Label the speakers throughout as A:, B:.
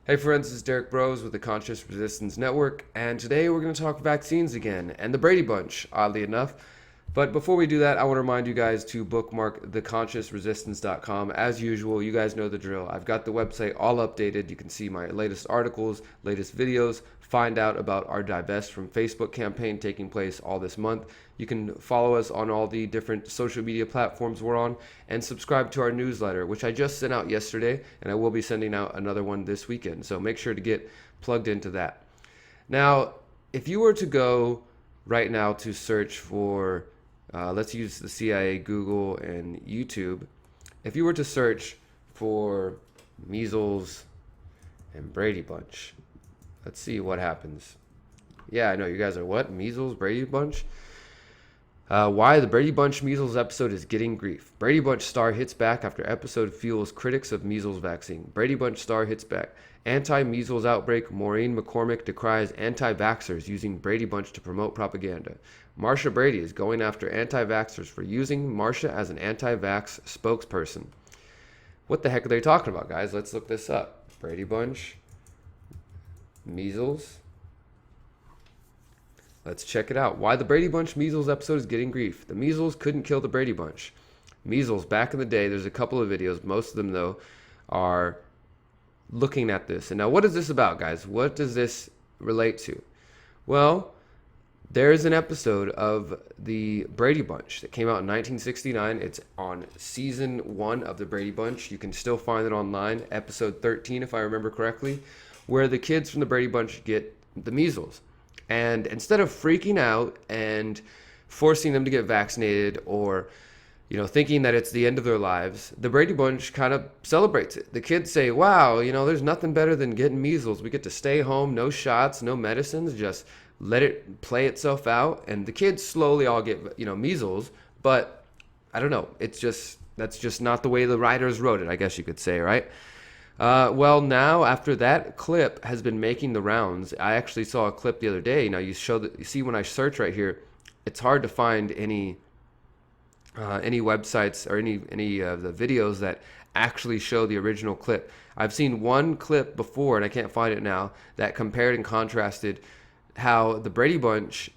A: Hey friends, this is Derrick Broze with the Conscious Resistance Network, and today we're going to talk vaccines again, and the Brady Bunch, oddly enough. But before we do that, I want to remind you guys to bookmark theconsciousresistance.com. As usual, you guys know the drill. I've got the website all updated. You can see my latest articles, latest videos, find out about our Divest from Facebook campaign taking place all this month. You can follow us on all the different social media platforms we're on, and subscribe to our newsletter, which I just sent out yesterday, and I will be sending out another one this weekend. So make sure to get plugged into that. Now, if you were to go right now to search for let's use the CIA, Google, and YouTube. If you were to search for measles and Brady Bunch, let's see what happens. Yeah, I know you guys are what? Measles, Brady Bunch? Why the Brady Bunch measles episode is getting grief. Brady Bunch star hits back after episode fuels critics of measles vaccine. Brady Bunch star hits back. Anti-measles outbreak. Maureen McCormick decries anti-vaxxers using Brady Bunch to promote propaganda. Marsha Brady is going after anti-vaxxers for using Marsha as an anti-vax spokesperson. What the heck are they talking about, guys? Let's look this up. Brady Bunch, measles. Let's check it out. Why the Brady Bunch measles episode is getting grief. The measles couldn't kill the Brady Bunch. Measles, back in the day, there's a couple of videos. Most of them, though, are looking at this. And now, what is this about, guys? What does this relate to? Well, there's an episode of the Brady Bunch that came out in 1969. It's on season 1 of the Brady Bunch. You can still find it online, episode 13, if I remember correctly, where the kids from the Brady Bunch get the measles. And instead of freaking out and forcing them to get vaccinated or, thinking that it's the end of their lives, the Brady Bunch kind of celebrates it. The kids say, wow, there's nothing better than getting measles. We get to stay home, no shots, no medicines, just let it play itself out. And the kids slowly all get, measles. But I don't know. That's just not the way the writers wrote it, I guess you could say, right? Well, now after that clip has been making the rounds, I actually saw a clip the other day. Now you see when I search right here, it's hard to find any websites or any of the videos that actually show the original clip. I've seen one clip before, and I can't find it now, that compared and contrasted how the Brady Bunch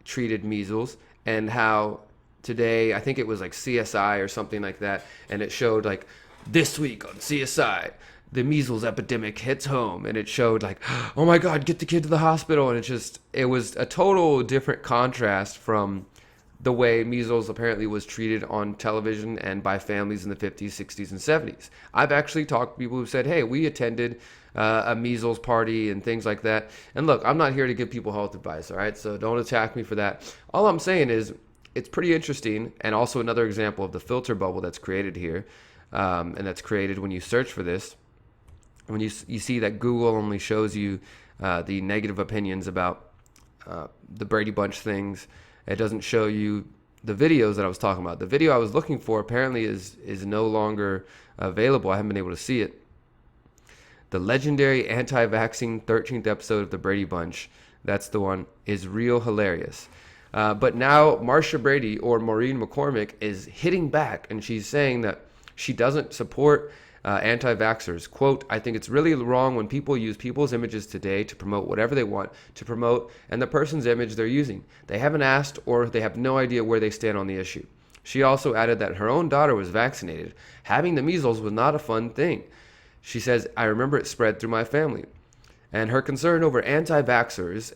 A: treated measles and how today, I think it was like CSI or something like that, and it showed like, this week on CSI, the measles epidemic hits home, and it showed like, oh my God, get the kid to the hospital. And it was a total different contrast from the way measles apparently was treated on television and by families in the 50s, 60s, and 70s. I've actually talked to people who said, hey, we attended a measles party and things like that. And look, I'm not here to give people health advice, all right? So don't attack me for that. All I'm saying is it's pretty interesting, and also another example of the filter bubble that's created here. And that's created when you search for this. When you see that Google only shows you the negative opinions about the Brady Bunch things, it doesn't show you the videos that I was talking about. The video I was looking for apparently is no longer available. I haven't been able to see it. The legendary anti-vaccine 13th episode of the Brady Bunch, that's the one, is real hilarious. But now Marsha Brady, or Maureen McCormick, is hitting back, and she's saying that she doesn't support anti-vaxxers. Quote, I think it's really wrong when people use people's images today to promote whatever they want to promote and the person's image they're using. They haven't asked, or they have no idea where they stand on the issue. She also added that her own daughter was vaccinated. Having the measles was not a fun thing. She says, I remember it spread through my family. And her concern over anti-vaxxers,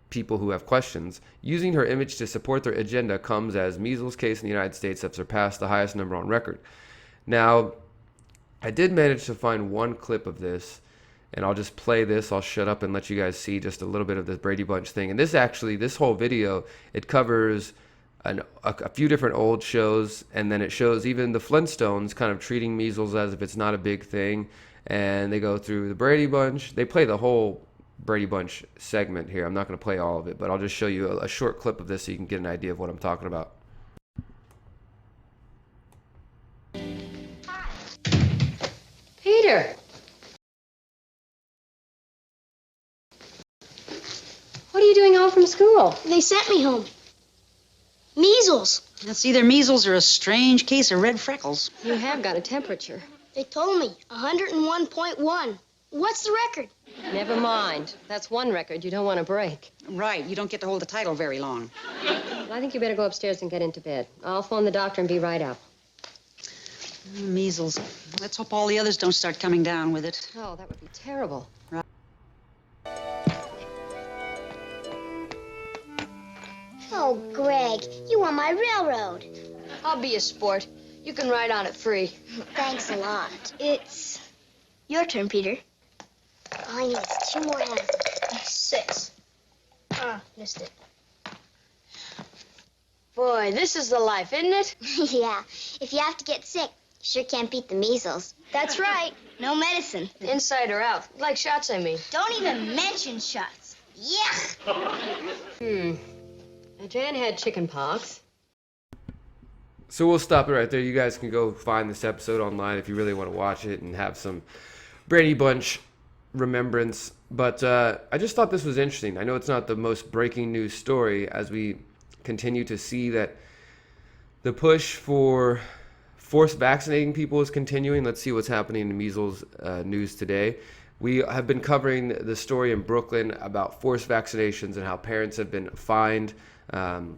A: people who have questions, using her image to support their agenda comes as measles cases in the United States have surpassed the highest number on record. Now, I did manage to find one clip of this, and I'll just play this. I'll shut up and let you guys see just a little bit of this Brady Bunch thing. And this whole video, it covers a few different old shows, and then it shows even the Flintstones kind of treating measles as if it's not a big thing. And they go through the Brady Bunch. They play the whole Brady Bunch segment here. I'm not going to play all of it, but I'll just show you a short clip of this so you can get an idea of what I'm talking about.
B: Peter! What are you doing home from school?
C: They sent me home. Measles.
D: That's either measles or a strange case of red freckles.
B: You have got a temperature.
C: They told me 101.1. What's the record?
B: Never mind. That's one record you don't want to break.
D: Right, you don't get to hold the title very long.
B: Well, I think you better go upstairs and get into bed. I'll phone the doctor and be right up.
D: Measles. Let's hope all the others don't start coming down with it.
B: Oh, that would be terrible.
C: Oh, Greg, you want my railroad.
E: I'll be a sport. You can ride on it free.
C: Thanks a lot. It's your turn, Peter. All I need is 2 more halves.
E: 6. Ah, missed it. Boy, this is the life, isn't it?
C: Yeah, if you have to get sick, you sure can't beat the measles. That's right. No medicine.
E: Inside or out. Like shots, I mean.
C: Don't even mention shots. Yuck!
B: Now, Jan had chicken pox.
A: So we'll stop it right there. You guys can go find this episode online if you really want to watch it and have some Brady Bunch remembrance. But I just thought this was interesting. I know it's not the most breaking news story as we continue to see that the push for forced vaccinating people is continuing. Let's see what's happening in the measles news today. We have been covering the story in Brooklyn about forced vaccinations and how parents have been fined. And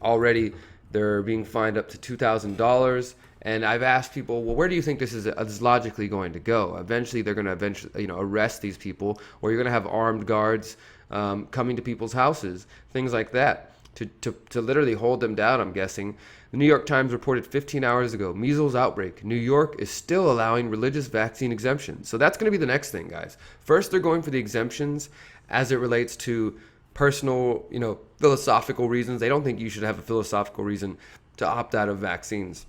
A: already they're being fined up to $2,000. And I've asked people, well, where do you think this is logically going to go? Eventually, they're going to arrest these people, or you're going to have armed guards coming to people's houses, things like that, to literally hold them down, I'm guessing. The New York Times reported 15 hours ago, measles outbreak. New York is still allowing religious vaccine exemptions. So that's going to be the next thing, guys. First, they're going for the exemptions as it relates to personal, philosophical reasons. They don't think you should have a philosophical reason to opt out of vaccines.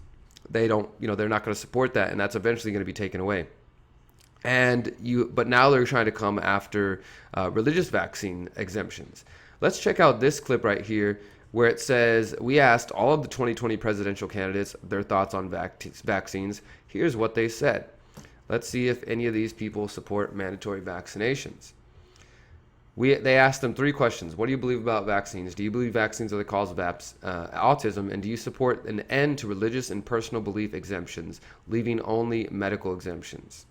A: They don't, they're not going to support that, and that's eventually going to be taken away. But now they're trying to come after religious vaccine exemptions. Let's check out this clip right here where it says, we asked all of the 2020 presidential candidates their thoughts on vaccines. Here's what they said. Let's see if any of these people support mandatory vaccinations. They asked them 3 questions. What do you believe about vaccines? Do you believe vaccines are the cause of autism? And do you support an end to religious and personal belief exemptions, leaving only medical exemptions?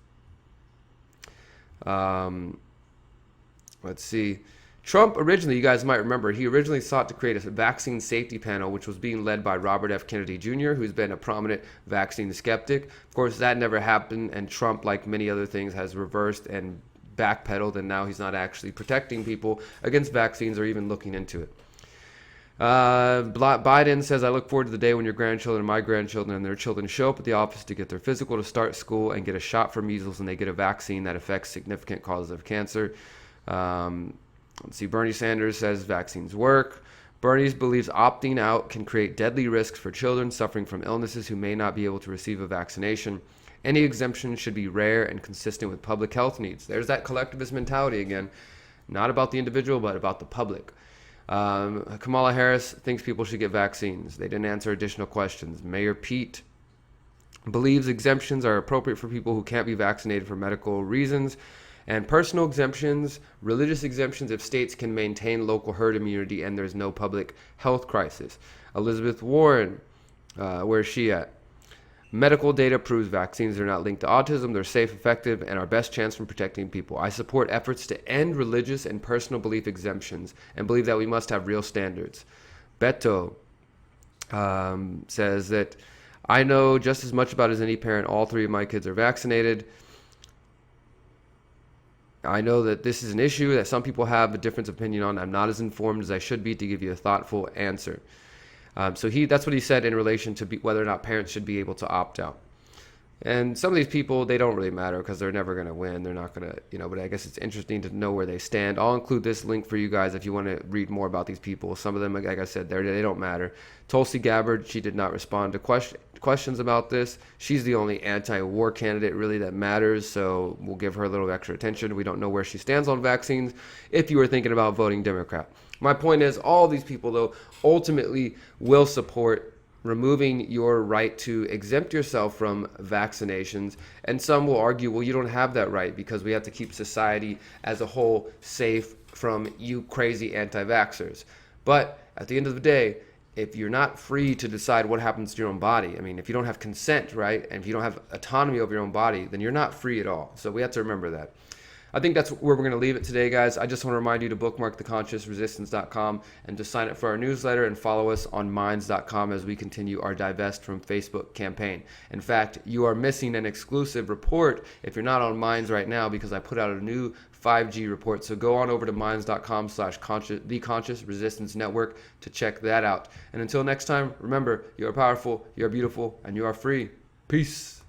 A: Let's see. Trump originally, you guys might remember, he originally sought to create a vaccine safety panel, which was being led by Robert F. Kennedy Jr., who's been a prominent vaccine skeptic. Of course, that never happened, and Trump, like many other things, has reversed and backpedaled, and now he's not actually protecting people against vaccines or even looking into it. Biden says, I look forward to the day when your grandchildren, my grandchildren, and their children show up at the office to get their physical to start school and get a shot for measles, and they get a vaccine that affects significant causes of cancer. Let's see, Bernie Sanders says vaccines work. Bernie believes opting out can create deadly risks for children suffering from illnesses who may not be able to receive a vaccination. Any exemption should be rare and consistent with public health needs. There's that collectivist mentality again, not about the individual, but about the public. Kamala Harris thinks people should get vaccines. They didn't answer additional questions. Mayor Pete believes exemptions are appropriate for people who can't be vaccinated for medical reasons. And personal exemptions, religious exemptions if states can maintain local herd immunity and there's no public health crisis. Elizabeth Warren, where's she at? Medical data proves vaccines are not linked to autism. They're safe, effective, and our best chance from protecting people. I support efforts to end religious and personal belief exemptions and believe that we must have real standards. Beto says that I know just as much about as any parent. All 3 of my kids are vaccinated. I know that this is an issue that some people have a difference of opinion on. I'm not as informed as I should be to give you a thoughtful answer. So that's what he said in relation to whether or not parents should be able to opt out. And some of these people, they don't really matter because they're never going to win. They're not going to, but I guess it's interesting to know where they stand. I'll include this link for you guys if you want to read more about these people. Some of them, like I said, they don't matter. Tulsi Gabbard, she did not respond to questions about this. She's the only anti-war candidate really that matters, so we'll give her a little extra attention. We don't know where she stands on vaccines if you were thinking about voting Democrat. My point is, all these people, though, ultimately will support removing your right to exempt yourself from vaccinations. And some will argue, well, you don't have that right because we have to keep society as a whole safe from you crazy anti-vaxxers. But at the end of the day, if you're not free to decide what happens to your own body, I mean, if you don't have consent, right, and if you don't have autonomy over your own body, then you're not free at all. So we have to remember that. I think that's where we're going to leave it today, guys. I just want to remind you to bookmark theconsciousresistance.com and to sign up for our newsletter and follow us on minds.com as we continue our Divest from Facebook campaign. In fact, you are missing an exclusive report if you're not on Minds right now, because I put out a new 5G report. So go on over to minds.com/the Conscious Resistance Network to check that out. And until next time, remember, you are powerful, you are beautiful, and you are free. Peace.